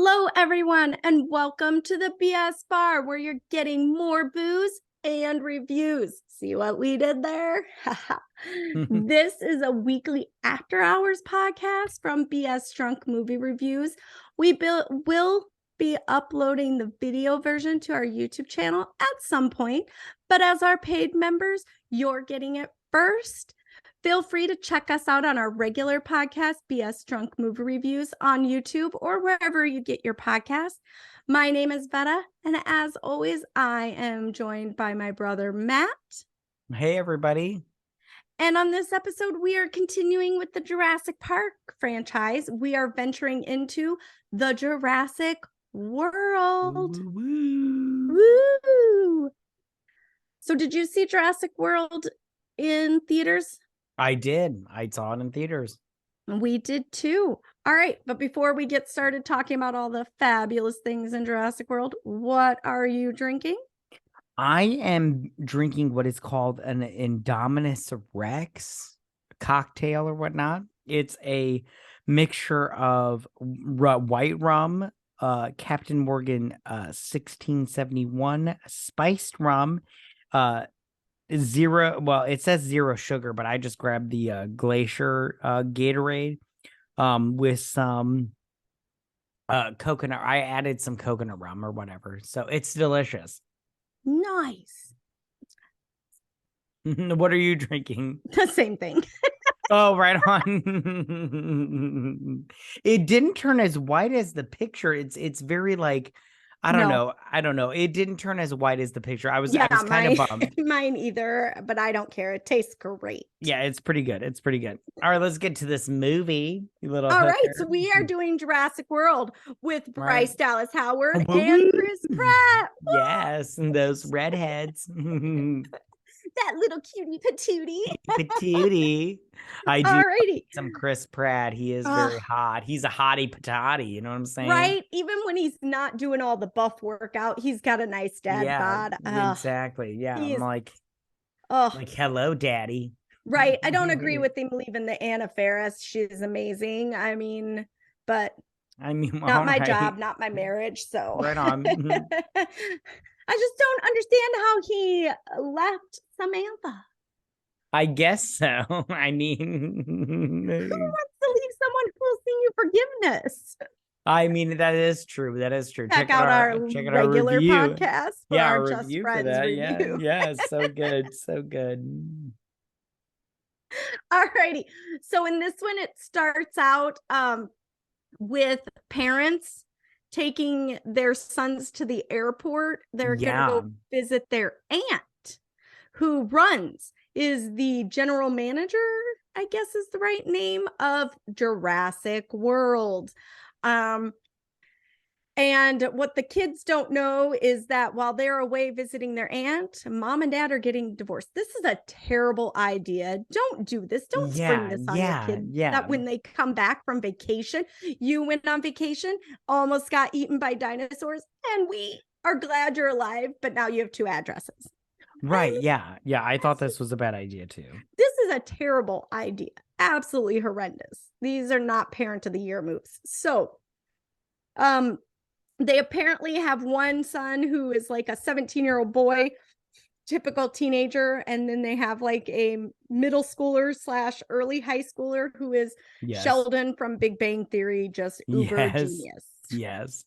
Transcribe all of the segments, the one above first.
Hello, everyone, and welcome to the BS Bar, where you're getting more booze and reviews. See what we did there? This is a weekly after-hours podcast from BS Drunk Movie Reviews. We will be uploading the video version to our YouTube channel at some point, but as our paid members, you're getting it first. Feel free to check us out on our regular podcast, BS Drunk Movie Reviews, on YouTube or wherever you get your podcasts. My name is Vetta, and as always, I am joined by my brother, Matt. Hey, everybody. And on this episode, we are continuing with the Jurassic Park franchise. We are venturing into the Jurassic World. Woo. Woo! So did you see Jurassic World in theaters? I did. I saw it in theaters. We did too. All right. But before we get started talking about all the fabulous things in Jurassic World, what are you drinking? I am drinking what is called an Indominus Rex cocktail or whatnot. It's a mixture of white rum, Captain Morgan 1671 spiced rum, it says zero sugar, but I just grabbed the glacier Gatorade with some coconut. I added some coconut rum or whatever, so it's delicious. Nice. What are you drinking? The same thing. Oh, right on. It didn't turn as white as the picture. It's very like, I don't know. It didn't turn as white as the picture. I was kind of bummed. Mine either, but I don't care. It tastes great. Yeah, it's pretty good. It's pretty good. All right, let's get to this movie. All right, so we are doing Jurassic World with Bryce Dallas Howard and Chris Pratt. Yes, and those redheads. That little cutie patootie. Patootie. I do Alrighty. Some Chris Pratt. He is very hot. He's a hottie patati. You know what I'm saying? Right. Even when he's not doing all the buff workout, he's got a nice dad bod. Exactly. Yeah. I'm like, hello, daddy. Right. I don't agree with him leaving the Anna Faris. She's amazing. Not my job, not my marriage. So right on. I just don't understand how he left Samantha. I guess so. I mean, who wants to leave someone who will sing you forgiveness? I mean, that is true. That is true. Check out our regular podcast for our Just Friends review. Yeah, so good. So good. All righty. So in this one, it starts out with parents taking their sons to the airport. They're gonna go visit their aunt, who is the general manager, I guess is the right name, of Jurassic World. And what the kids don't know is that while they're away visiting their aunt, mom and dad are getting divorced. This is a terrible idea. Don't do this. Don't spring this on your kids. That when they come back from vacation, you went on vacation, almost got eaten by dinosaurs, and we are glad you're alive, but now you have two addresses. Right. Yeah. I thought this was a bad idea too. This is a terrible idea. Absolutely horrendous. These are not parent of the year moves. So, they apparently have one son who is like a 17-year-old boy, typical teenager. And then they have like a middle schooler / early high schooler who is Sheldon from Big Bang Theory, just uber genius. Yes.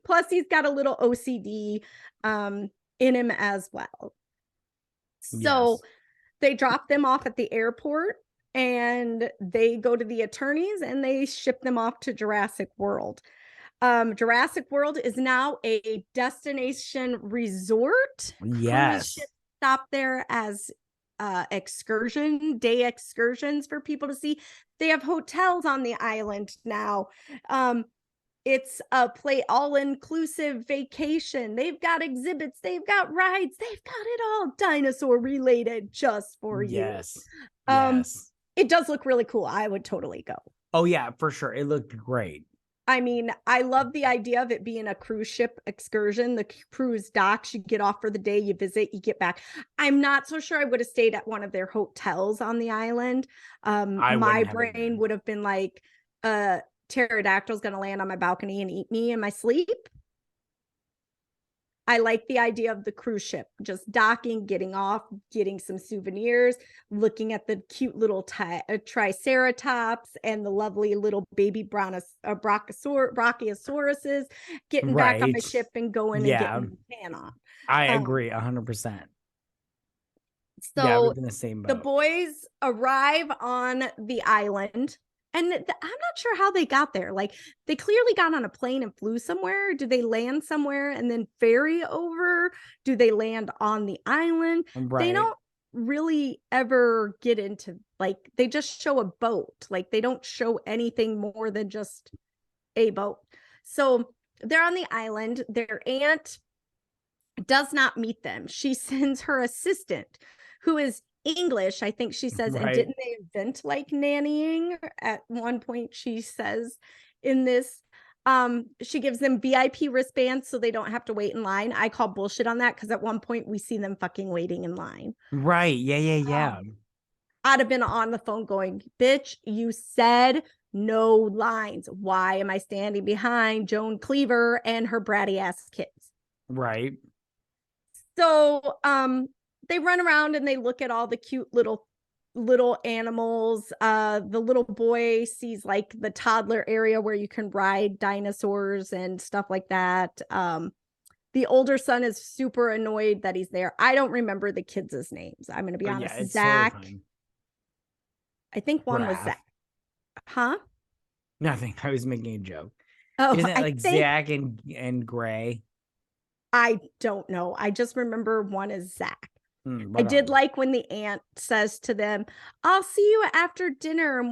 Plus he's got a little OCD in him as well. So they drop them off at the airport and they go to the attorneys and they ship them off to Jurassic World. Jurassic World is now a destination resort. Yes. Stop there as day excursions for people to see. They have hotels on the island now. It's a all-inclusive vacation. They've got exhibits, they've got rides, they've got it all dinosaur related just for you. Yes. It does look really cool. I would totally go. Oh yeah, for sure. It looked great. I mean, I love the idea of it being a cruise ship excursion. The cruise docks, you get off for the day, you visit, you get back. I'm not so sure I would have stayed at one of their hotels on the island. My brain would have been like, pterodactyl's going to land on my balcony and eat me in my sleep. I like the idea of the cruise ship, just docking, getting off, getting some souvenirs, looking at the cute little triceratops and the lovely little baby brachiosauruses, getting back on my ship and going and getting the tan on. I agree 100%. So in the same boat. The boys arrive on the island. And I'm not sure how they got there. Like, they clearly got on a plane and flew somewhere. Do they land somewhere and then ferry over? Do they land on the island? Right. They don't really ever get into, like, they just show a boat. Like, they don't show anything more than just a boat. So they're on the island. Their aunt does not meet them. She sends her assistant, who is English, I think she says, and didn't they invent like nannying at one point? She says in this, she gives them VIP wristbands so they don't have to wait in line. I call bullshit on that because at one point we see them fucking waiting in line. Right. Yeah. I'd have been on the phone going, bitch, you said no lines. Why am I standing behind Joan Cleaver and her bratty ass kids? Right. So, they run around and they look at all the cute little animals. The little boy sees like the toddler area where you can ride dinosaurs and stuff like that. The older son is super annoyed that he's there. I don't remember the kids' names. I'm going to be honest. Yeah, Zach. totally, I think one was Zach. Huh? Nothing. I was making a joke. Oh, isn't it like Zach and Gray? I don't know. I just remember one is Zach. I did like when the aunt says to them, I'll see you after dinner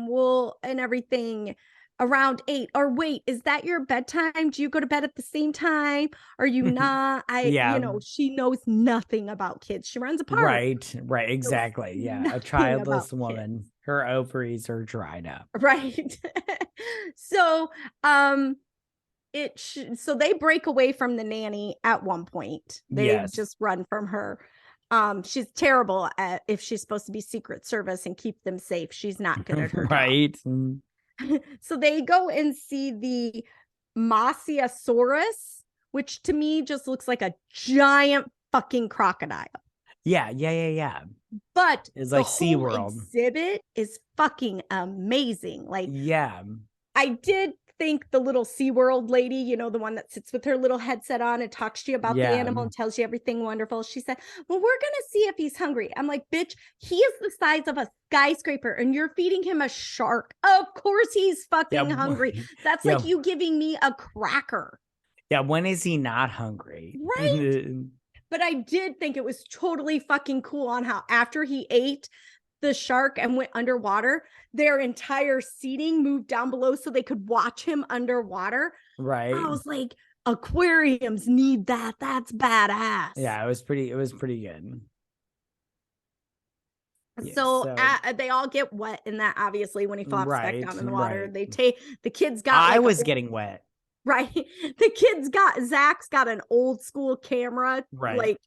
and everything around 8. Or wait, is that your bedtime? Do you go to bed at the same time? Are you not? She knows nothing about kids. She runs a park. Right, exactly. Yeah, a childless woman. Kids. Her ovaries are dried up. Right. So, so they break away from the nanny at one point. They just run from her. She's terrible at, if she's supposed to be Secret Service and keep them safe, she's not good at her job. So they go and see the Mosasaurus, which to me just looks like a giant fucking crocodile. Yeah. But it's like SeaWorld exhibit is fucking amazing. Like, yeah, I did think the little SeaWorld lady, the one that sits with her little headset on and talks to you about the animal and tells you everything wonderful. She said, well, we're going to see if he's hungry. I'm like, bitch, he is the size of a skyscraper and you're feeding him a shark. Of course he's fucking hungry. That's like you giving me a cracker. Yeah. When is he not hungry? Right. But I did think it was totally fucking cool on how after he ate the shark and went underwater, their entire seating moved down below so they could watch him underwater. Right. I was like, aquariums need that. That's badass. Yeah, it was pretty good. So they all get wet in that, obviously, when he flops back down in the water. They take the kids got I was getting wet. Right. Zach's got an old school camera. Right. Like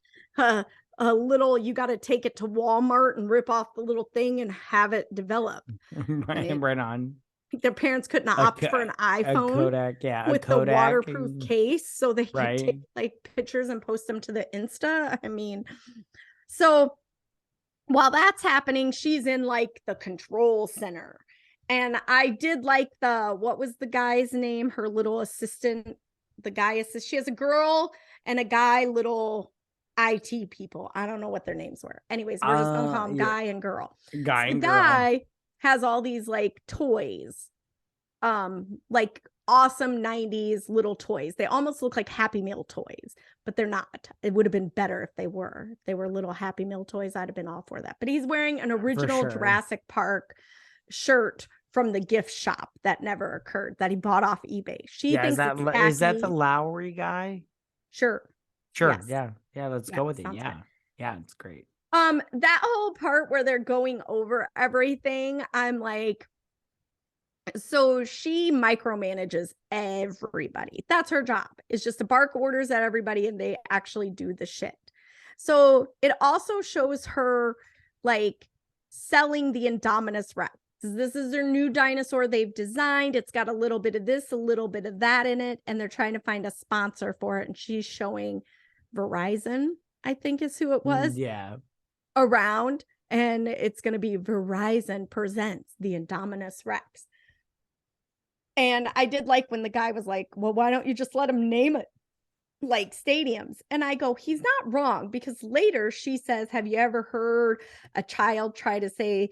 a little, you got to take it to Walmart and rip off the little thing and have it develop. Right on. Their parents couldn't opt for an iPhone. A Kodak, with the waterproof case so they could take like pictures and post them to the Insta. I mean, so while that's happening, she's in like the control center. And I did like what was the guy's name? Her little assistant, she has a girl and a guy, little IT people. I don't know what their names were. Anyways, we're just gonna call them guy and girl. Guy has all these like toys, like awesome 90s little toys. They almost look like Happy Meal toys, but they're not. It would have been better if they were. If they were little Happy Meal toys, I'd have been all for that. But he's wearing an original Jurassic Park shirt from the gift shop that never occurred, that he bought off eBay. She thinks is that the Lowry guy? Sure. Yes. Yeah. Let's go with it. Yeah. Right. Yeah, it's great. That whole part where they're going over everything, I'm like, so she micromanages everybody. That's her job. It's just to bark orders at everybody and they actually do the shit. So it also shows her like selling the Indominus This is their new dinosaur they've designed. It's got a little bit of this, a little bit of that in it, and they're trying to find a sponsor for it. And she's showing Verizon, I think is who it was, around, and it's going to be Verizon presents the Indominus Rex. And I did like when the guy was like, well, why don't you just let him name it like stadiums? And I go, he's not wrong, because later she says, have you ever heard a child try to say,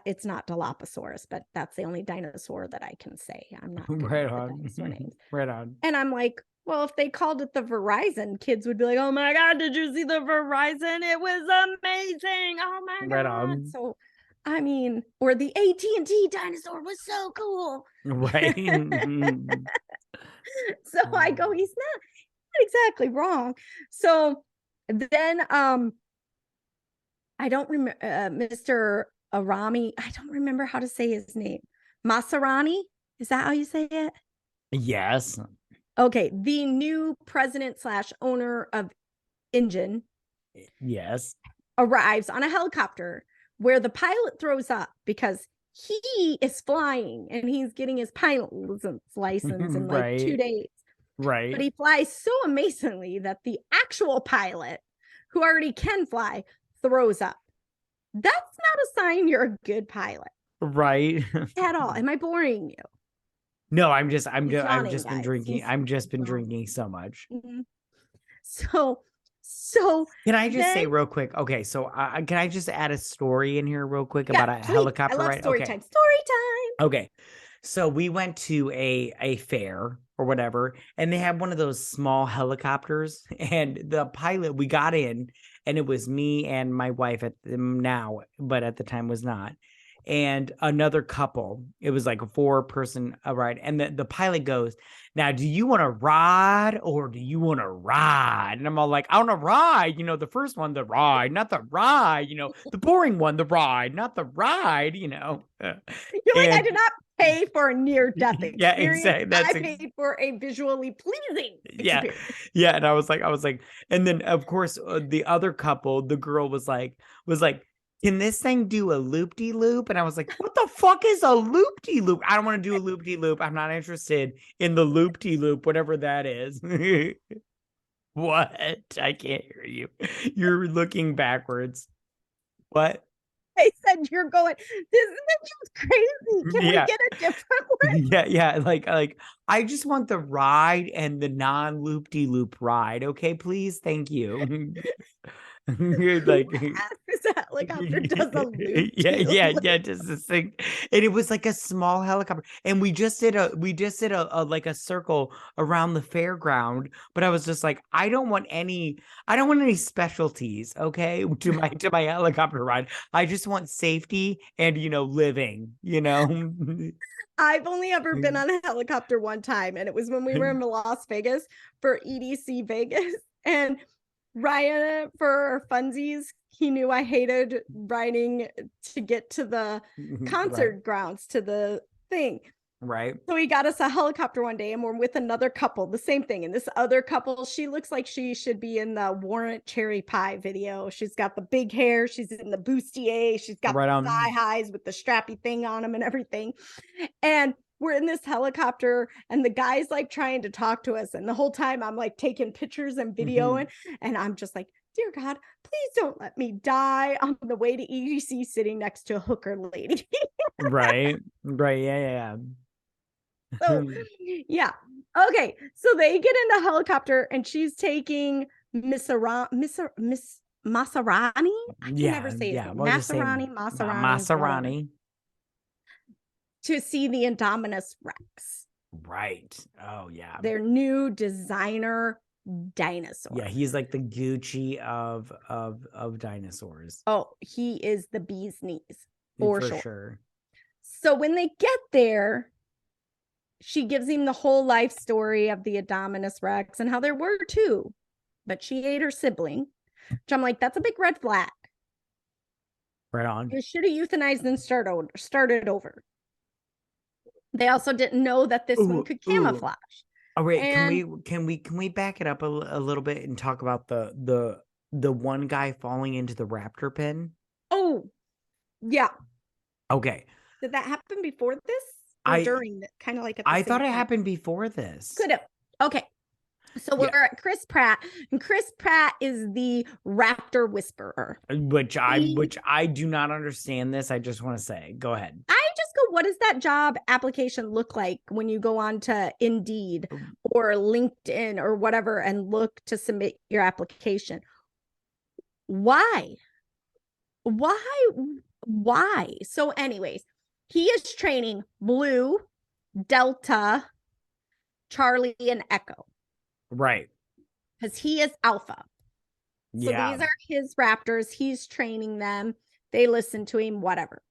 it's not Dilophosaurus, but that's the only dinosaur that I can say. I'm not good right with on. the dinosaur names. Right on. And I'm like, well, if they called it the Verizon, kids would be like, oh my God, did you see the Verizon? It was amazing. Oh my Right God. on. So, I mean, or the AT&T dinosaur was so cool. Right. So I go, he's not exactly wrong. So then I don't remember Mr. Arami. I don't remember how to say his name. Maserani? Is that how you say it? Yes. Okay, the new president / owner of Engine. Yes. Arrives on a helicopter where the pilot throws up because he is flying and he's getting his pilot license in like 2 days. Right. But he flies so amazingly that the actual pilot, who already can fly, throws up. That's not a sign you're a good pilot. Right. At all. Am I boring you? No, I've just been drinking so much. Mm-hmm. So can I just say real quick? Okay, so can I just add a story in here real quick about a helicopter ride? I love story time. Story time. Okay, so we went to a fair or whatever, and they had one of those small helicopters, and the pilot, we got in, and it was me and my wife but at the time was not, and another couple. It was like a 4-person ride, and the pilot goes, now, do you want to ride or do you want to ride? And I'm all like, I want to ride. The first one, the ride, not the ride. The boring one, the ride, not the ride. You're like, I did not pay for a near-death experience. Yeah, exactly. I paid for a visually pleasing experience. Yeah. And I was like, and then of course the other couple, the girl was like, can this thing do a loop-de-loop? And I was like, what the fuck is a loop-de-loop? I don't want to do a loop-de-loop. I'm not interested in the loop-de-loop, whatever that is. What? I can't hear you. You're looking backwards. What? I said you're going, this is just crazy. Can we get a different one? Yeah. Like I just want the ride and the non-loop-de-loop ride. Okay, please. Thank you. Like this helicopter does a loop. Yeah, just this thing. And it was like a small helicopter, and we just did a like a circle around the fairground. But I was just like, I don't want any specialties, okay, to my helicopter ride. I just want safety and living. I've only ever been on a helicopter one time, and it was when we were in Las Vegas for EDC Vegas. And Ryan, for funsies, he knew I hated riding to get to the concert grounds, to the thing. Right. So he got us a helicopter one day, and we're with another couple, the same thing. And this other couple, she looks like she should be in the Warrant Cherry Pie video. She's got the big hair. She's in the bustier. She's got the thigh highs with the strappy thing on them and everything. And we're in this helicopter, and the guy's like trying to talk to us. And the whole time I'm like taking pictures and videoing, and I'm just like, dear God, please don't let me die on the way to EDC sitting next to a hooker lady. Right. Yeah. So, yeah. Okay. So they get in the helicopter, and she's taking Miss Maserani. I can never say it. Maserani. To see the Indominus Rex. Right. Oh, yeah. Their new designer dinosaur. Yeah, he's like the Gucci of dinosaurs. Oh, he is the bee's knees. For sure. So when they get there, she gives him the whole life story of the Indominus Rex and how there were 2, but she ate her sibling, which I'm like, that's a big red flag. Right on. You should have euthanized and started over. They also didn't know that this one could camouflage. Oh wait, can we back it up a little bit and talk about the one guy falling into the raptor pen? Oh, yeah. Okay. Did that happen before this or I during it? Kind of like at the I same thought it time? happened before this. Could have. Okay. So we're Yeah. at Chris Pratt, and Chris Pratt is the raptor whisperer. Which He, I do not understand this. I just want to say, go ahead. I just go, what does that job application look like when you go on to Indeed or LinkedIn or whatever and look to submit your application? Why? Why? Why? So, anyways, he is training Blue, Delta, Charlie, and Echo Right. because he is Alpha. So Yeah. these are his raptors. He's training them. They listen to him, whatever.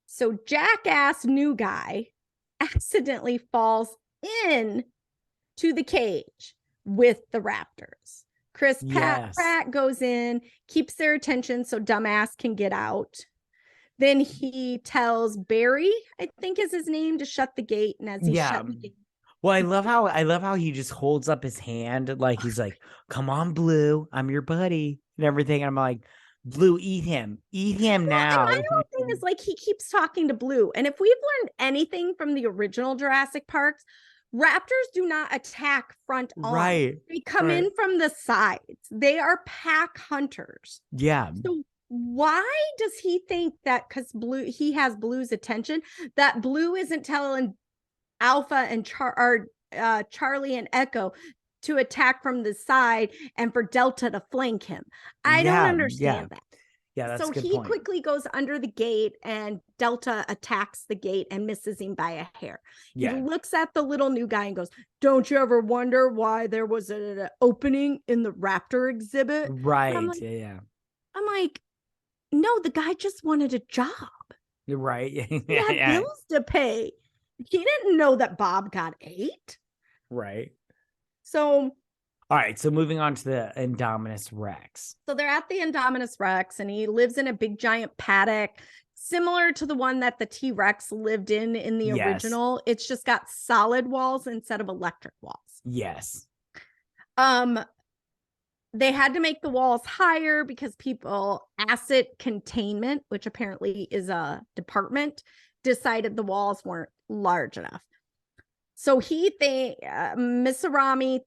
So jackass new guy accidentally falls in to the cage with the raptors. Chris Yes. Pratt goes in, keeps their attention so dumbass can get out. Then he tells Barry, I think is his name, to shut the gate. And as he's shutting the gate, Well, I love how he just holds up his hand like he's like, "Come on, Blue, I'm your buddy," and everything. And I'm like, "Blue, eat him now." And my whole thing is like he keeps talking to Blue. And if we've learned anything from the original Jurassic Parks, raptors do not attack front on. Right. They come in from the sides. They are pack hunters. Yeah. So why does he think that because he has Blue's attention, that Blue isn't telling Alpha and Charlie and Echo to attack from the side and for Delta to flank him? I don't understand that. Yeah, that's so a good he point. quickly goes under the gate and Delta attacks the gate and misses him by a hair. Yeah. He looks at the little new guy and goes, "Don't you ever wonder why there was an opening in the raptor exhibit?" Right. I'm like, no, the guy just wanted a job. You're right. He had bills to pay. He didn't know that Bob got 8. Right. So all right, so moving on to the Indominus Rex. So they're at the Indominus Rex, and he lives in a big giant paddock, similar to the one that the T-Rex lived in the original. It's just got solid walls instead of electric walls. Yes. They had to make the walls higher because asset containment, which apparently is a department, decided the walls weren't large enough. So Miss Arami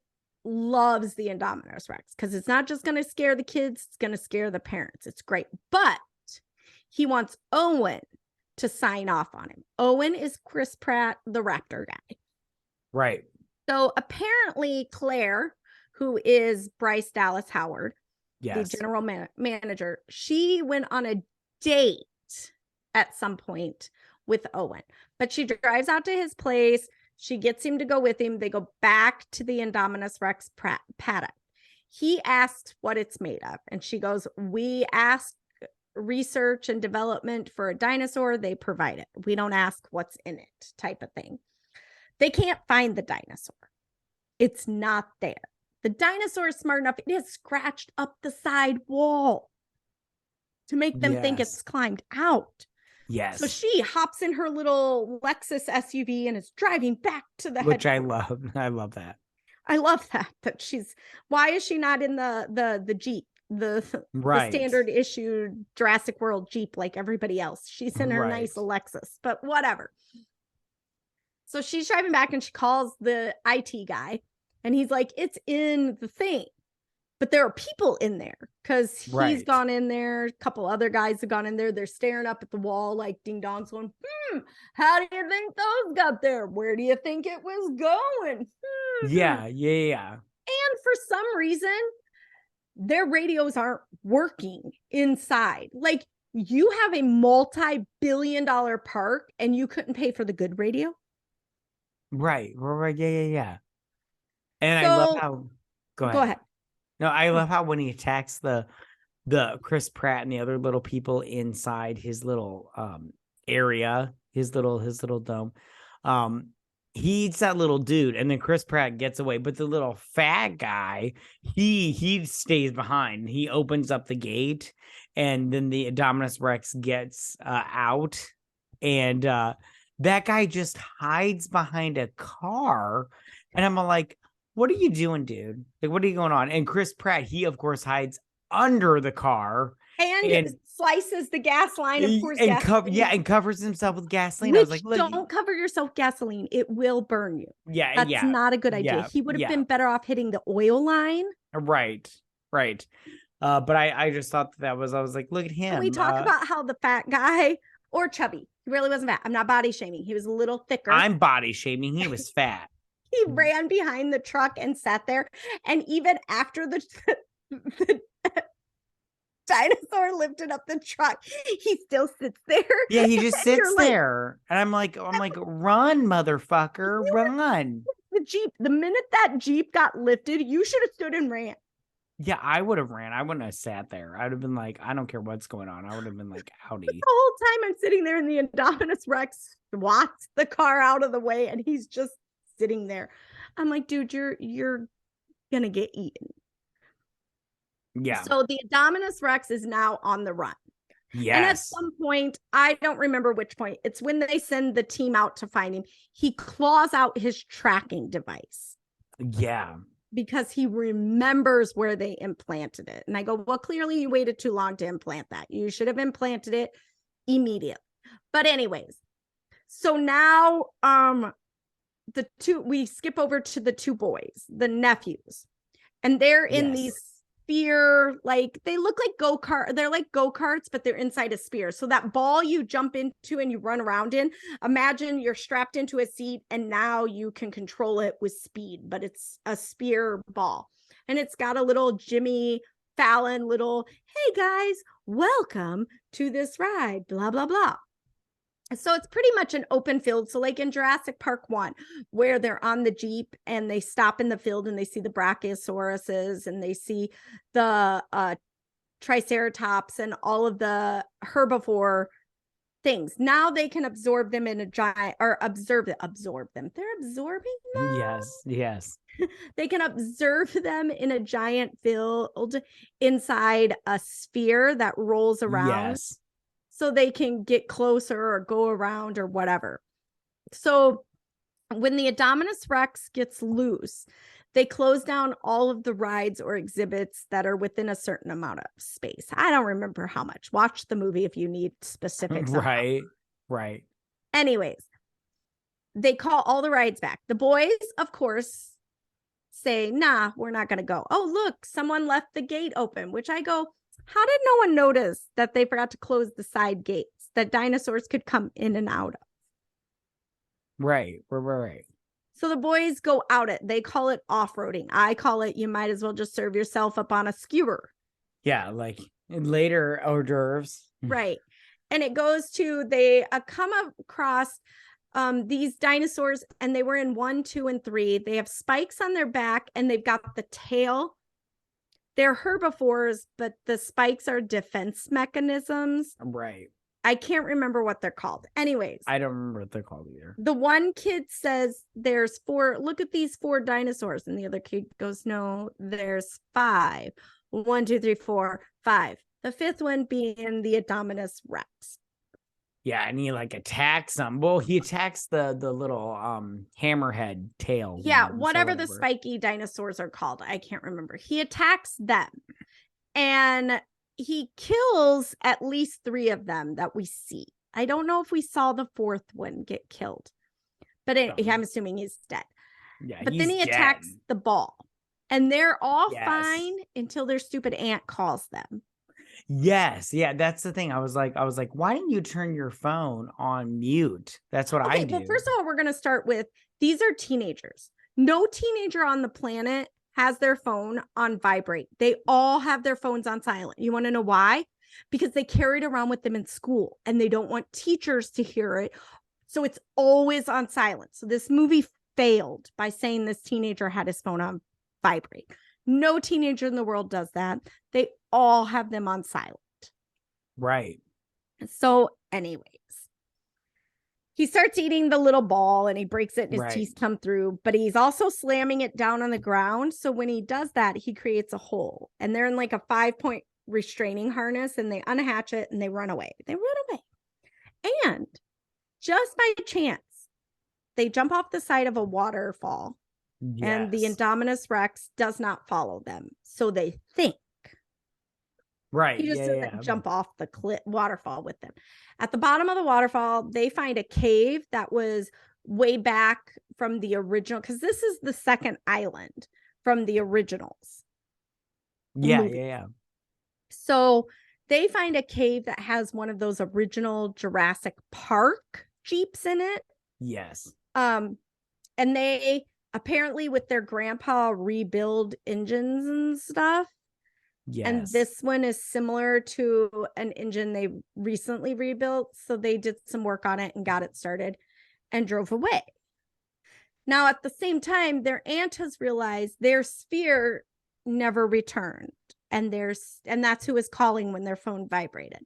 loves the Indominus Rex because it's not just going to scare the kids, it's going to scare the parents. It's great. But he wants Owen to sign off on him. Owen is Chris Pratt, the raptor guy. Right. So apparently Claire, who is Bryce Dallas Howard, the general manager, she went on a date at some point with Owen. But she drives out to his place. She gets him to go with him. They go back to the Indominus Rex paddock. He asks what it's made of. And she goes, "We ask research and development for a dinosaur. They provide it. We don't ask what's in it," type of thing. They can't find the dinosaur. It's not there. The dinosaur is smart enough. It has scratched up the side wall to make them think it's climbed out. Yes. So she hops in her little Lexus SUV and is driving back to the Which I love. I love that. I love that why is she not in the Jeep, the standard issue Jurassic World Jeep like everybody else? She's in her nice Lexus, but whatever. So she's driving back and she calls the IT guy and he's like, "It's in the thing." But there are people in there because he's gone in there. A couple other guys have gone in there. They're staring up at the wall like ding dongs going, "How do you think those got there? Where do you think it was going?" Yeah. And for some reason, their radios aren't working inside. Like, you have a multi-billion-dollar park and you couldn't pay for the good radio? Right. Yeah. And I love how... Go ahead. No, I love how when he attacks the Chris Pratt and the other little people inside his little area, his little dome, he eats that little dude, and then Chris Pratt gets away. But the little fat guy, he stays behind. He opens up the gate, and then the Indominus Rex gets out, and that guy just hides behind a car, and I'm like, "What are you doing, dude? Like, what are you going on?" And Chris Pratt, he of course hides under the car and slices the gas line and pours gasoline. And covers himself with gasoline. Which, I was like, look, don't cover yourself gasoline. It will burn you. Yeah, That's not a good idea. He would have been better off hitting the oil line. Right. But I just thought I was like, look at him. And we talk about how the fat guy, or chubby, he really wasn't fat. I'm not body shaming. He was a little thicker. I'm body shaming. He was fat. He ran behind the truck and sat there. And even after the dinosaur lifted up the truck, he still sits there. Yeah, he just sits there. And I'm like, run, motherfucker, run. The Jeep, the minute that Jeep got lifted, you should have stood and ran. Yeah, I would have ran. I wouldn't have sat there. I'd have been like, I don't care what's going on. I would have been like, howdy. The whole time I'm sitting there and the Indominus Rex swats the car out of the way and he's just sitting there. I'm like, dude, you're gonna get eaten. Yeah. So the Indominus Rex is now on the run. Yes. And at some point, I don't remember which point, it's when they send the team out to find him, he claws out his tracking device. Yeah. Because he remembers where they implanted it. And I go, well, clearly you waited too long to implant that. You should have implanted it immediately. But anyways, so now we skip over to the two boys, the nephews. And they're in these sphere, like they look like go-kart. They're like go-karts, but they're inside a sphere. So that ball you jump into and you run around in, imagine you're strapped into a seat and now you can control it with speed, but it's a sphere ball. And it's got a little Jimmy Fallon little, hey guys, welcome to this ride, blah, blah, blah. So it's pretty much an open field. So like in Jurassic Park 1, where they're on the Jeep and they stop in the field and they see the Brachiosauruses and they see the Triceratops and all of the herbivore things. Now they can absorb them in a giant, or absorb them. They're absorbing them? Yes. They can observe them in a giant field inside a sphere that rolls around. Yes. So they can get closer or go around or whatever. So when the Indominus Rex gets loose, they close down all of the rides or exhibits that are within a certain amount of space. I don't remember how much. Watch the movie if you need specifics. Right. Anyways, they call all the rides back. The boys, of course, say, nah, we're not going to go. Oh, look, someone left the gate open, which I go, how did no one notice that they forgot to close the side gates that dinosaurs could come in and out of? Right. So the boys go out it. They call it off-roading. I call it, you might as well just serve yourself up on a skewer. Yeah, like later hors d'oeuvres. Right. And it goes to, they come across these dinosaurs, and they were in 1, 2, and 3. They have spikes on their back, and they've got the tail. They're herbivores, but the spikes are defense mechanisms. Right. I can't remember what they're called. Anyways. I don't remember what they're called either. The one kid says there's 4. Look at these 4 dinosaurs. And the other kid goes, no, there's 5. 1, 2, 3, 4, 5. The 5th one being the Indominus Rex. Yeah, and he like attacks them. Well, he attacks the little hammerhead tail. Yeah, whatever the spiky dinosaurs are called. I can't remember. He attacks them. And he kills at least 3 of them that we see. I don't know if we saw the 4th one get killed. But I'm assuming he's dead. Yeah, but then he attacks the ball. And they're all fine until their stupid aunt calls them. Yes. Yeah, that's the thing. I was like, why didn't you turn your phone on mute? That's what I do. Well, first of all, we're going to start with, these are teenagers. No teenager on the planet has their phone on vibrate. They all have their phones on silent. You want to know why? Because they carry it around with them in school and they don't want teachers to hear it. So it's always on silent. So this movie failed by saying this teenager had his phone on vibrate. No teenager in the world does that. They all have them on silent. Right. So anyways, he starts eating the little ball and he breaks it and his teeth come through, but he's also slamming it down on the ground. So when he does that, he creates a hole and they're in like a 5-point restraining harness and they unhatch it and they run away. And just by chance, they jump off the side of a waterfall. Yes. And the Indominus Rex does not follow them. So they think Right. He just Yeah. doesn't Yeah. jump off the waterfall with them. At the bottom of the waterfall, they find a cave that was way back from the original, because this is the second island from the originals. Yeah. Movie. Yeah. Yeah. So they find a cave that has one of those original Jurassic Park Jeeps in it. Yes. And they apparently, with their grandpa, rebuild engines and stuff. Yes. And this one is similar to an engine they recently rebuilt. So they did some work on it and got it started and drove away. Now, at the same time, their aunt has realized their sphere never returned. And that's who was calling when their phone vibrated.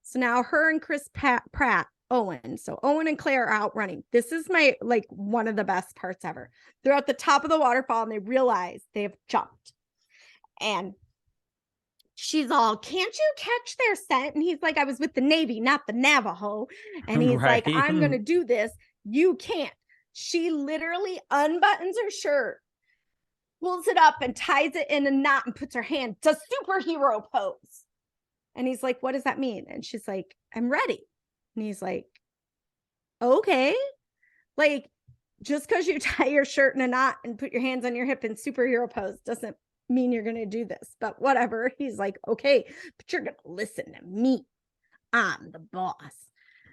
So now her and Pratt, Owen. So Owen and Claire are out running. This is one of the best parts ever. They're at the top of the waterfall and they realize they have jumped. And she's all, can't you catch their scent? And he's like, I was with the Navy, not the Navajo. And he's Right. like, I'm going to do this. You can't. She literally unbuttons her shirt, pulls it up and ties it in a knot and puts her hand to superhero pose. And he's like, what does that mean? And she's like, I'm ready. And he's like, okay. Like, just because you tie your shirt in a knot and put your hands on your hip in superhero pose doesn't mean you're going to do this, but whatever. He's like, okay, but you're going to listen to me. I'm the boss.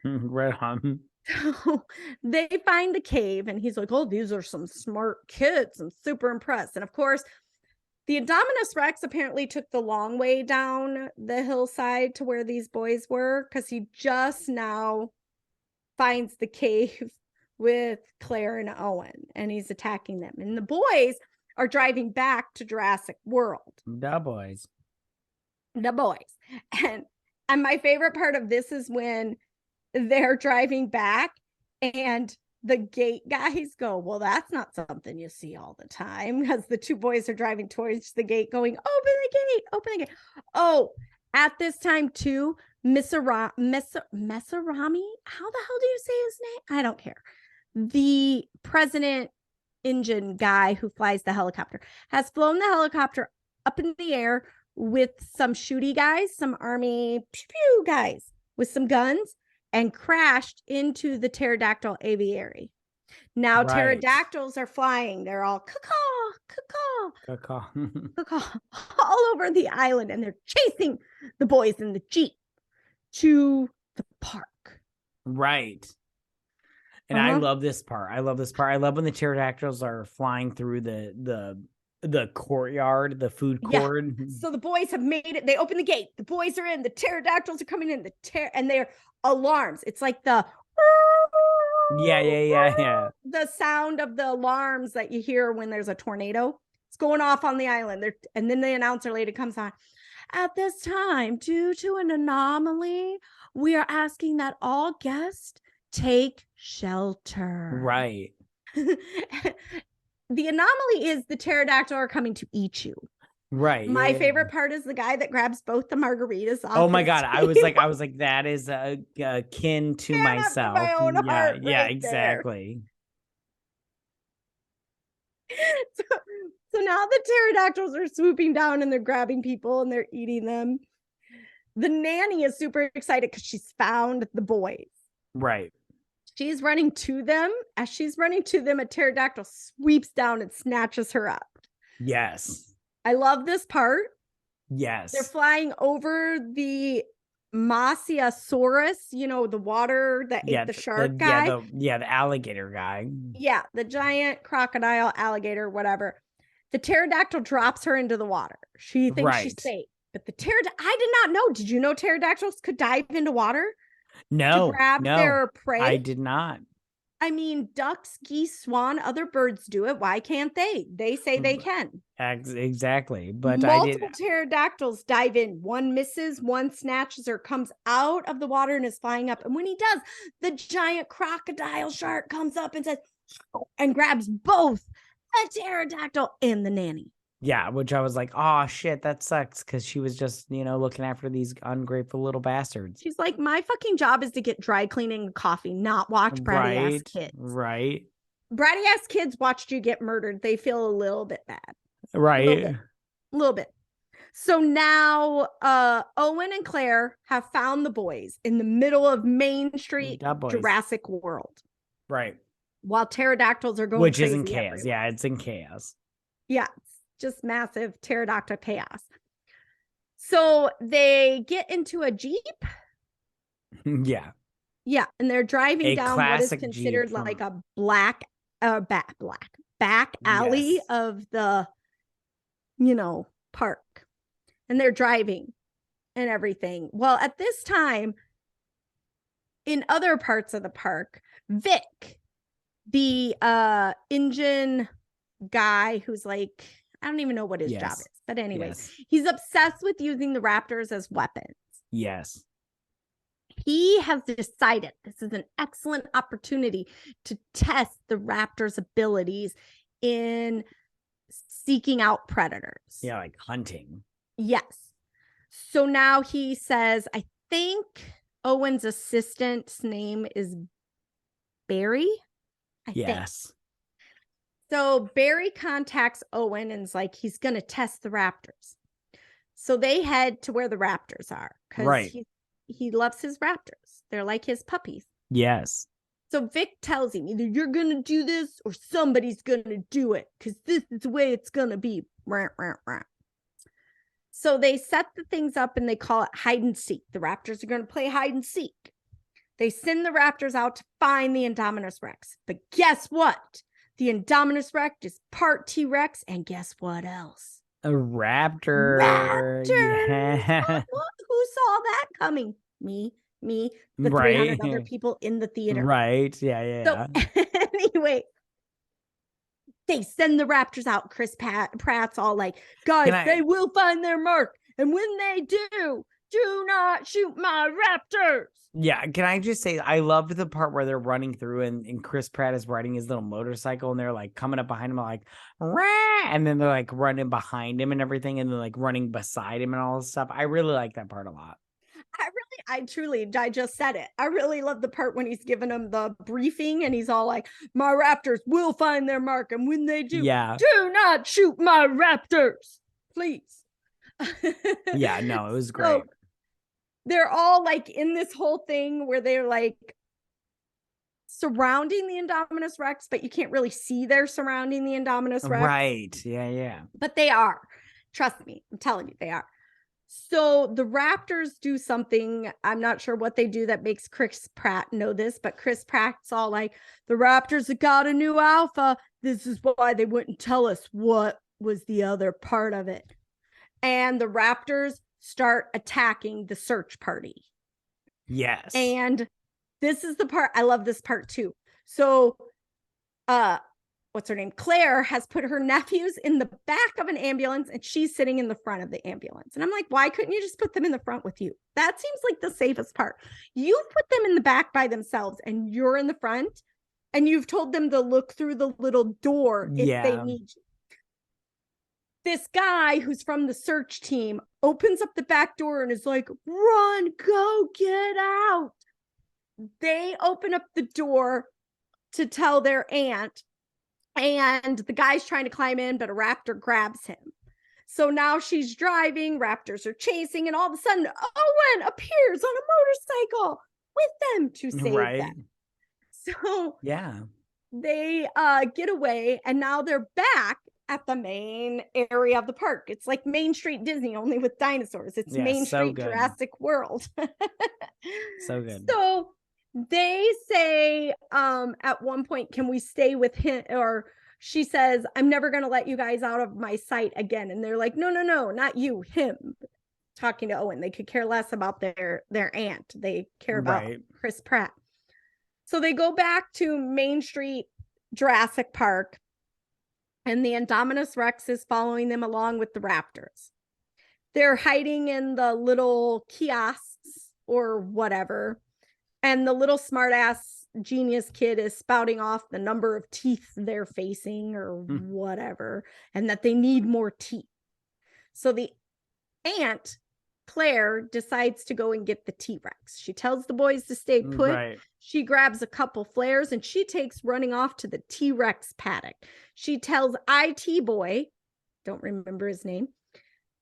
Right on. So they find the cave and he's like, oh, these are some smart kids. I'm super impressed. And of course, the Indominus Rex apparently took the long way down the hillside to where these boys were, because he just now finds the cave with Claire and Owen and he's attacking them. And the boys are driving back to Jurassic World. The boys. And my favorite part of this is when they're driving back and the gate guys go, well, that's not something you see all the time, because the two boys are driving towards the gate going, open the gate. Oh, at this time too, Messerami, how the hell do you say his name? I don't care. The president engine guy who flies the helicopter has flown the helicopter up in the air with some shooty guys, some army pew guys with some guns, and crashed into the pterodactyl aviary. Now pterodactyls are flying. They're all caw all over the island, and they're chasing the boys in the Jeep to the park. Right. And I love this part. I love when the pterodactyls are flying through the courtyard, the food court. Yeah. So the boys have made it. They open the gate. The boys are in. The pterodactyls are coming in. And they're alarms. It's like the Yeah. The sound of the alarms that you hear when there's a tornado. It's going off on the island. And then the announcer lady comes on. At this time, due to an anomaly, we are asking that all guests take shelter. Right. The anomaly is the pterodactyl are coming to eat you. Right. My favorite part is the guy that grabs both the margaritas off. Oh my God. I was like, that is kin to myself. My own heart right exactly. So now the pterodactyls are swooping down and they're grabbing people and they're eating them. The nanny is super excited because she's found the boys. Right. She's running to them. As she's running to them, a pterodactyl sweeps down and snatches her up. Yes. I love this part. Yes. They're flying over the Mosasaurus, the water that ate the shark guy. The alligator guy. Yeah, the giant crocodile, alligator, whatever. The pterodactyl drops her into the water. She thinks she's safe. But the pterodactyl, I did not know. Did you know pterodactyls could dive into water? No. To grab their prey? I did not. I mean, ducks, geese, swan, other birds do it. Why can't they? They say they can. Exactly. But multiple pterodactyls dive in. One misses, one snatches or comes out of the water and is flying up. And when he does, the giant crocodile shark comes up and says, and grabs both the pterodactyl and the nanny. Yeah, which I was like, oh shit, that sucks, because she was just, looking after these ungrateful little bastards. She's like, my fucking job is to get dry cleaning and coffee, not watch bratty ass kids. Right. Bratty ass kids watched you get murdered. They feel a little bit bad. Right. A little bit. So now Owen and Claire have found the boys in the middle of Main Street, Jurassic World. Right. While pterodactyls are going Which crazy. Is in chaos. Everywhere. Yeah, it's in chaos. Yeah, it's just massive pterodactyl chaos. So they get into a Jeep. Yeah. Yeah, and they're driving down what is considered like a back alley of the, park. And they're driving and everything. Well, at this time, in other parts of the park, Vic, the engine guy who's like, I don't even know what his job is. But anyways, he's obsessed with using the raptors as weapons. Yes. He has decided this is an excellent opportunity to test the raptors' abilities in seeking out predators. Yeah, like hunting. Yes. So now he says, I think Owen's assistant's name is Barry. I think. So Barry contacts Owen and is like, he's going to test the raptors. So they head to where the raptors are because he loves his raptors. They're like his puppies. Yes. So Vic tells him either you're going to do this or somebody's going to do it because this is the way it's going to be. So they set the things up and they call it hide and seek. The raptors are going to play hide and seek. They send the raptors out to find the Indominus Rex. But guess what? The Indominus Rex is part T-Rex. And guess what else? A raptor. Yeah. Who saw that coming? Me, the 300 other people in the theater. Right. Yeah. So anyway, they send the raptors out. Chris Pratt's all like, guys, they will find their mark. And when they do not shoot my raptors. Yeah, can I just say, I loved the part where they're running through and Chris Pratt is riding his little motorcycle and they're like coming up behind him like, rah! And then they're like running behind him and everything and then like running beside him and all this stuff. I really like that part a lot. I just said it. I really love the part when he's giving them the briefing and he's all like, my raptors will find their mark. And when they do, do not shoot my raptors, please. Yeah, no, it was great. So, they're all like in this whole thing where they're like surrounding the Indominus Rex, but you can't really see they're surrounding the Indominus Rex. Right. Yeah. But they are. Trust me. I'm telling you, they are. So the raptors do something. I'm not sure what they do that makes Chris Pratt know this, but Chris Pratt's all like, the raptors have got a new alpha. This is why they wouldn't tell us what was the other part of it. And the raptors start attacking the search party. Yes. And this is the part, I love this part too. So, what's her name? Claire has put her nephews in the back of an ambulance and she's sitting in the front of the ambulance. And I'm like, why couldn't you just put them in the front with you? That seems like the safest part. You put them in the back by themselves and you're in the front and you've told them to look through the little door if they need you. This guy who's from the search team opens up the back door and is like, run, go, get out. They open up the door to tell their aunt, and the guy's trying to climb in, but a raptor grabs him. So now she's driving, raptors are chasing, and all of a sudden, Owen appears on a motorcycle with them to save them. So they get away, and now they're back at the main area of the park. It's like Main Street Disney, only with dinosaurs. It's Main Street Jurassic World. So good. So they say at one point, can we stay with him? Or she says, I'm never going to let you guys out of my sight again. And they're like, no, not you, him. Talking to Owen. They could care less about their aunt. They care about Chris Pratt. So they go back to Main Street Jurassic Park. And the Indominus Rex is following them along with the raptors. They're hiding in the little kiosks or whatever. And the little smartass genius kid is spouting off the number of teeth they're facing or whatever. And that they need more teeth. So the aunt, Claire, decides to go and get the T-Rex. She tells the boys to stay put. Right. She grabs a couple flares and she takes running off to the T-Rex paddock. She tells IT boy, don't remember his name,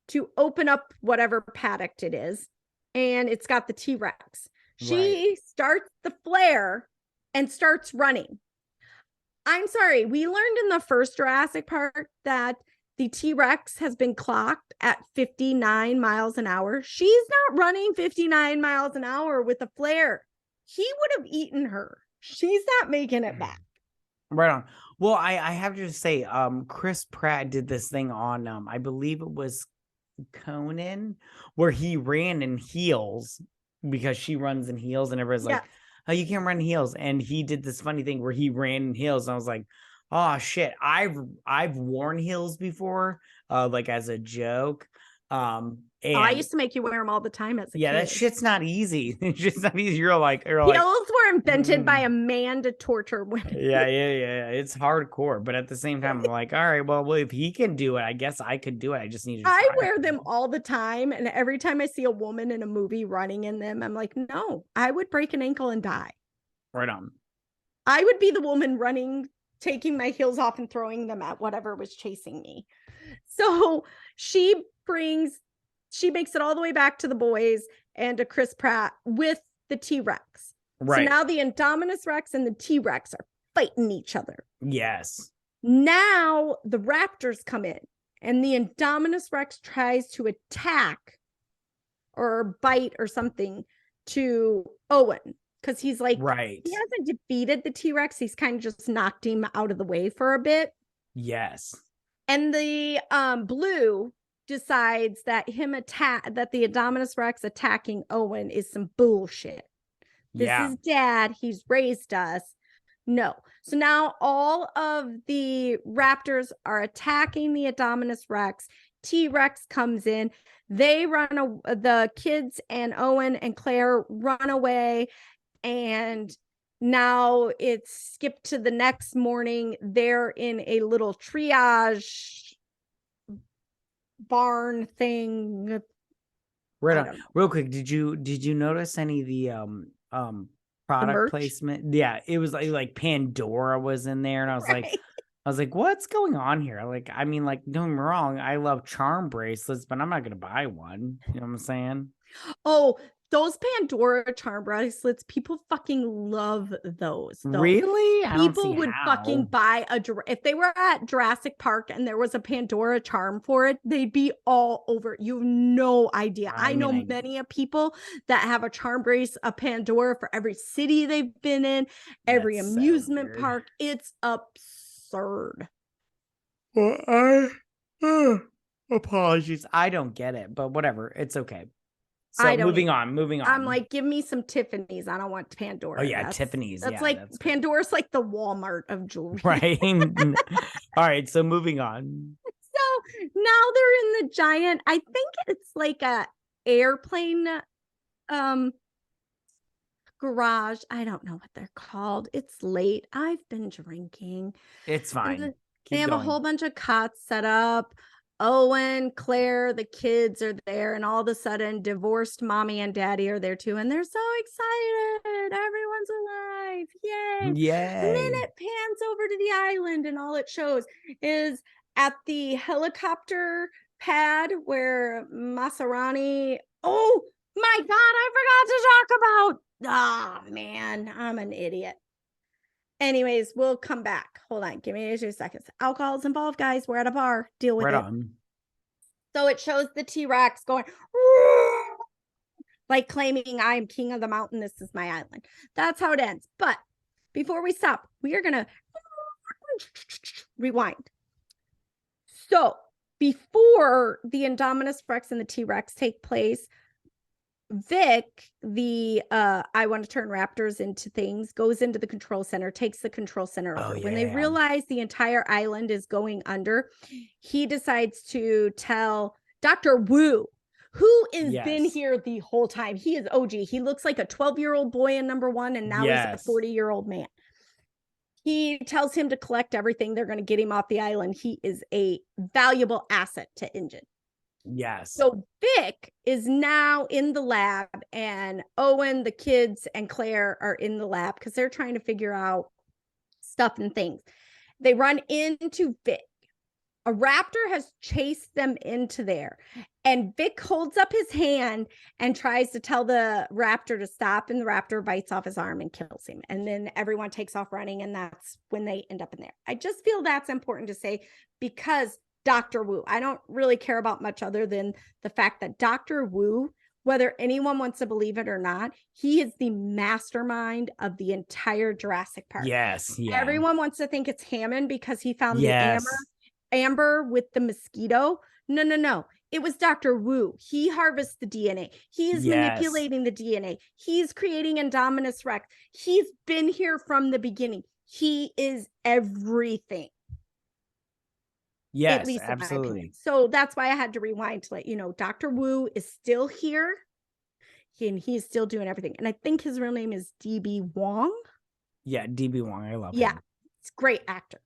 to open up whatever paddock it is, and it's got the T-Rex. She starts the flare and starts running. I'm sorry, we learned in the first Jurassic Park that the T-Rex has been clocked at 59 miles an hour. She's not running 59 miles an hour with a flare. He would have eaten her. She's not making it back. Right on. Well, I have to say, Chris Pratt did this thing on, I believe it was Conan, where he ran in heels because she runs in heels, and everybody's like, "Oh, you can't run in heels." And he did this funny thing where he ran in heels, and I was like, "Oh shit, I've worn heels before, like as a joke." And I used to make you wear them all the time as a kid. that shit's not easy. It's just not easy. You're like, heels were invented by a man to torture women. Yeah. It's hardcore, but at the same time, I'm like, all right, well, if he can do it, I guess I could do it. I just need to. I wear them all the time, and every time I see a woman in a movie running in them, I'm like, no, I would break an ankle and die. Right on. I would be the woman running, taking my heels off and throwing them at whatever was chasing me. So she makes it all the way back to the boys and to Chris Pratt with the T-Rex. Right. So now the Indominus Rex and the T-Rex are fighting each other. Yes. Now the raptors come in, and the Indominus Rex tries to attack or bite or something to Owen, because he's like, he hasn't defeated the T-Rex. He's kind of just knocked him out of the way for a bit. Yes. And the Blue decides that the Indominus Rex attacking Owen is some bullshit. This is Dad. He's raised us. No. So now all of the raptors are attacking the Indominus Rex. T-Rex comes in. They the kids and Owen and Claire run away, and now it's skipped to the next morning. They're in a little triage barn thing. Right on. Real quick, did you notice any of the product placement? Yeah, it was like Pandora was in there, and I was like, what's going on here? Like, I mean, like, don't get me wrong, I love charm bracelets, but I'm not gonna buy one. You know what I'm saying? Oh, those Pandora charm bracelets, people fucking love those. Really? People would fucking buy if they were at Jurassic Park and there was a Pandora charm for it, they'd be all over. You have no idea. I know many of people that have a charm brace, a Pandora for every city they've been in, every amusement park. It's absurd. Well, apologies. I don't get it, but whatever. It's okay. So moving on. I'm like, give me some Tiffany's. I don't want Pandora. Oh yeah, Tiffany's. That's Pandora's like the Walmart of jewelry. Right. All right. So moving on. So now they're in the giant, I think it's like a airplane garage. I don't know what they're called. It's late. I've been drinking. It's fine. They have a whole bunch of cots set up. Owen, Claire, the kids are there, and all of a sudden divorced mommy and daddy are there too, and they're so excited. Everyone's alive. Yay. Yay. And then it pans over to the island, and all it shows is at the helicopter pad where Maserati. Oh my God, I forgot to talk about. Oh man, I'm an idiot. Anyways, we'll come back. Hold on. Give me 2 seconds. Alcohol's involved, guys. We're at a bar. Deal with it. So it shows the T-Rex going like claiming I am king of the mountain. This is my island. That's how it ends. But before we stop, we are going to rewind. So before the Indominus Rex and the T-Rex take place, Vic, the I want to turn raptors into things, goes into the control center, takes the control center over. When they realize the entire island is going under, he decides to tell Dr. Wu, who has been here the whole time. He is OG. He looks like a 12-year-old boy in #1, and now he's a 40-year-old man. He tells him to collect everything. They're going to get him off the island. He is a valuable asset to InGen. Yes. So Vic is now in the lab, and Owen, the kids, and Claire are in the lab because they're trying to figure out stuff and things. They run into Vic, A raptor has chased them into there. And Vic holds up his hand and tries to tell the raptor to stop. And the raptor bites off his arm and kills him. And then everyone takes off running. And that's when they end up in there. I just feel that's important to say because Dr. Wu, I don't really care about much other than the fact that Dr. Wu, whether anyone wants to believe it or not, he is the mastermind of the entire Jurassic Park. Yes. Yeah. Everyone wants to think it's Hammond because he found yes. the amber with the mosquito. No. It was Dr. Wu. He harvests the DNA. He is manipulating the DNA. He's creating Indominus Rex. He's been here from the beginning. He is everything. Yes, at least absolutely. So that's why I had to rewind to let you know Dr. Wu is still here. And he's still doing everything. And I think his real name is D.B. Wong. Yeah, D.B. Wong. I love him. Yeah, it's a great actor.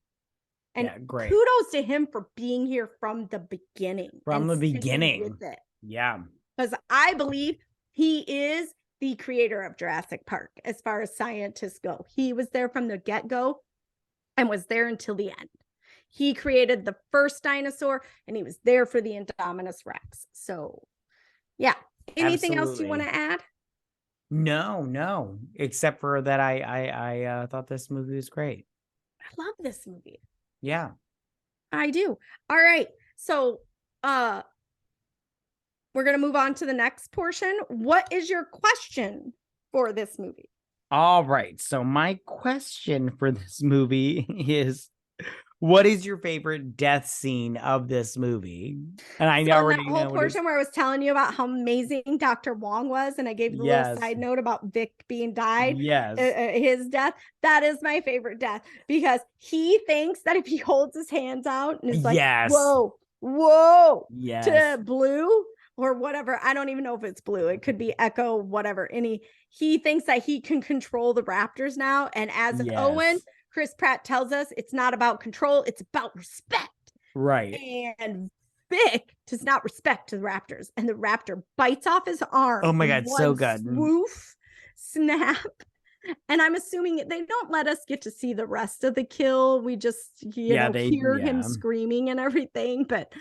And great. Kudos to him for being here from the beginning. From the beginning. With it. Yeah. Because I believe he is the creator of Jurassic Park as far as scientists go. He was there from the get-go and was there until the end. He created the first dinosaur and he was there for the Indominus Rex. So, yeah. Anything else you want to add? No. Except for that I thought this movie was great. I love this movie. Yeah. I do. All right. So, we're going to move on to the next portion. What is your question for this movie? All right. So my question for this movie is, what is your favorite death scene of this movie? And I already know that whole portion where I was telling you about how amazing Dr. Wong was, and I gave you a little side note about Vic being died. Yes. His death. That is my favorite death because he thinks that if he holds his hands out and is like, whoa, to blue or whatever. I don't even know if it's blue. It could be Echo, whatever. And he thinks that he can control the Raptors now. And as an Owen, Chris Pratt tells us it's not about control, it's about respect. Right. And Vic does not respect the Raptors. And the Raptor bites off his arm. Oh my God, so good. Swoof, snap. And I'm assuming they don't let us get to see the rest of the kill. We just, hear him screaming and everything. But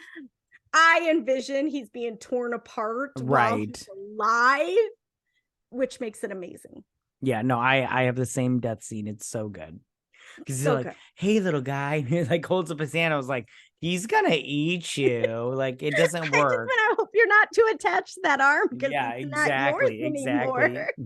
I envision he's being torn apart while he's alive, which makes it amazing. Yeah, no, I have the same death scene. It's so good. Because he's like, hey, little guy. He like holds up his hand. I was like, he's gonna eat you. Like, it doesn't work. I hope you're not too attached to that arm. Yeah, exactly.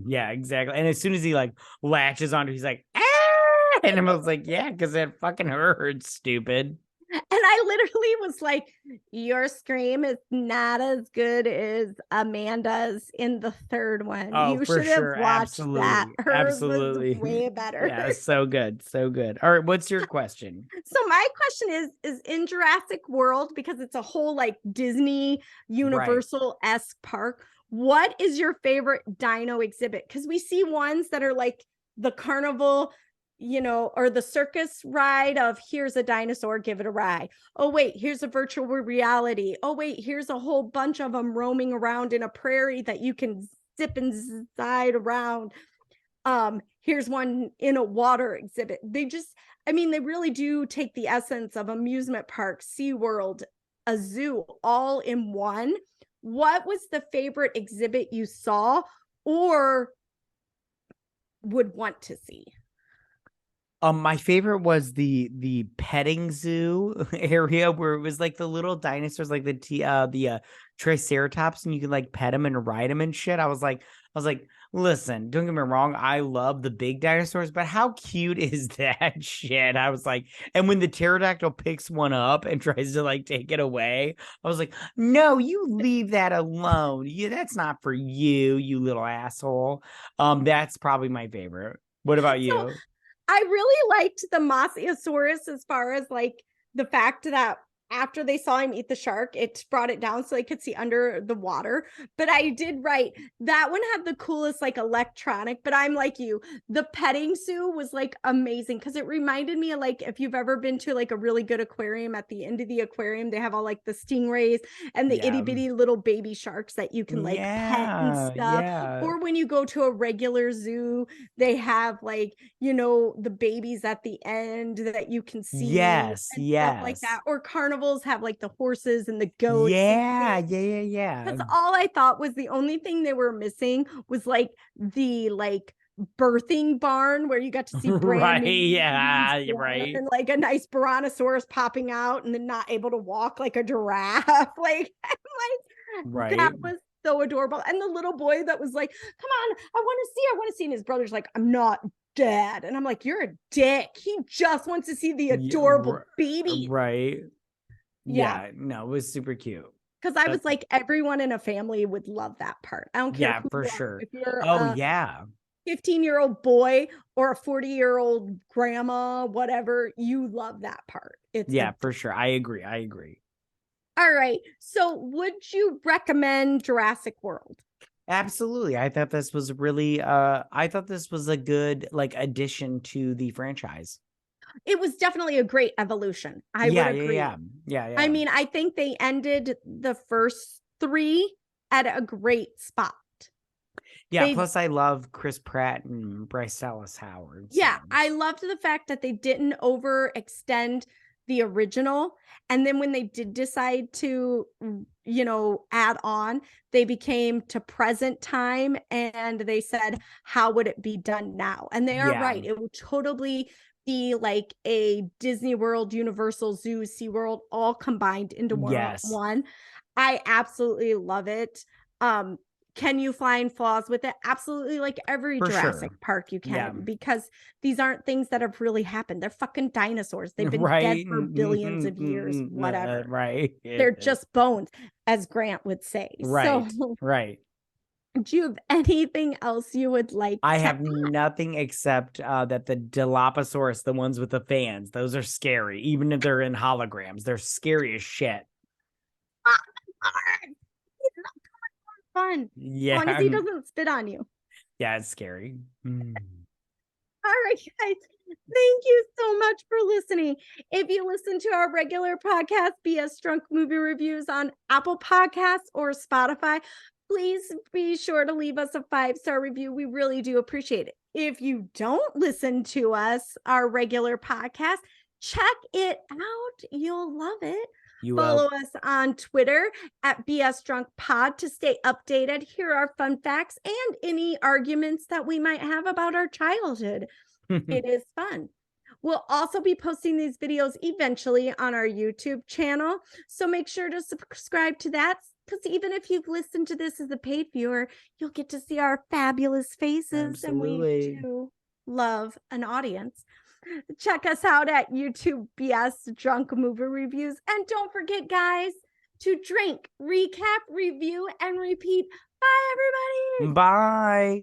Yeah, exactly. And as soon as he like latches onto, he's like, ah! And I was like, yeah, because it fucking hurts, stupid. And I literally was like, your scream is not as good as Amanda's in the third one. Oh, you should have watched that. Hers was way better. Yeah, so good. So good. All right, what's your question? So my question is in Jurassic World, because it's a whole like Disney Universal-esque park, what is your favorite dino exhibit? Because we see ones that are like the carnival, or the circus ride of here's a dinosaur, give it a ride. Oh, wait, here's a virtual reality. Oh, wait, here's a whole bunch of them roaming around in a prairie that you can zip and slide around. Here's one in a water exhibit. They really do take the essence of amusement park, SeaWorld, a zoo, all in one. What was the favorite exhibit you saw or would want to see? My favorite was the petting zoo area where it was like the little dinosaurs, like the triceratops, and you could like pet them and ride them and shit. I was like, listen, don't get me wrong, I love the big dinosaurs, but how cute is that shit? I was like, and when the pterodactyl picks one up and tries to like take it away, I was like, no, you leave that alone. That's not for you, you little asshole. That's probably my favorite. What about you? I really liked the Mosasaurus as far as like the fact that after they saw him eat the shark, it brought it down so they could see under the water. But I did write that one had the coolest like electronic, but I'm like you, the petting zoo was like amazing because it reminded me of like if you've ever been to like a really good aquarium, at the end of the aquarium, they have all like the stingrays and the itty bitty little baby sharks that you can like pet and stuff. Yeah. Or when you go to a regular zoo, they have like, the babies at the end that you can see. Yes. Stuff like that. Or carnival adorables have like the horses and the goats. Yeah. That's all I thought was the only thing they were missing was like the birthing barn where you got to see brand new right. and like a nice brontosaurus popping out and then not able to walk like a giraffe. Like that was so adorable. And the little boy that was like, come on, I want to see. And his brother's like, I'm not Dad. And I'm like, you're a dick. He just wants to see the adorable baby. Right. Yeah. No, it was super cute. Because I was like, everyone in a family would love that part. I don't care. Yeah, for sure. If you're 15-year-old boy or a 40-year-old grandma, whatever, you love that part. For sure. I agree. All right. So would you recommend Jurassic World? Absolutely. I thought this was really a good addition to the franchise. It was definitely a great evolution. I would agree. Yeah. I mean, I think they ended the first 3 at a great spot. Yeah, plus I love Chris Pratt and Bryce Dallas Howard. Yeah, I loved the fact that they didn't overextend the original. And then when they did decide to, add on, they became to present time and they said, how would it be done now? And they are right. It would totally be like a Disney World, Universal Zoo, SeaWorld, all combined into one. I absolutely love it. Can you find flaws with it? Absolutely, like every Jurassic Park you can, because these aren't things that have really happened. They're fucking dinosaurs. They've been dead for billions of years, whatever. They're just bones, as Grant would say. Right. Do you have anything else you would like? I have nothing except that the Dilophosaurus, the ones with the fans, those are scary. Even if they're in holograms, they're scary as shit. Fun. Yeah. As long as he doesn't spit on you. Yeah, it's scary. All right, guys. Thank you so much for listening. If you listen to our regular podcast, BS Drunk Movie Reviews on Apple Podcasts or Spotify, please be sure to leave us a 5-star review. We really do appreciate it. If you don't listen to us, our regular podcast, check it out. You'll love it. Follow us on Twitter at BS Drunk Pod to stay updated. Hear our fun facts and any arguments that we might have about our childhood. It is fun. We'll also be posting these videos eventually on our YouTube channel. So make sure to subscribe to that, because even if you've listened to this as a paid viewer, you'll get to see our fabulous faces. Absolutely. And we do love an audience. Check us out at YouTube BS Drunk Movie Reviews. And don't forget, guys, to drink, recap, review, and repeat. Bye, everybody. Bye.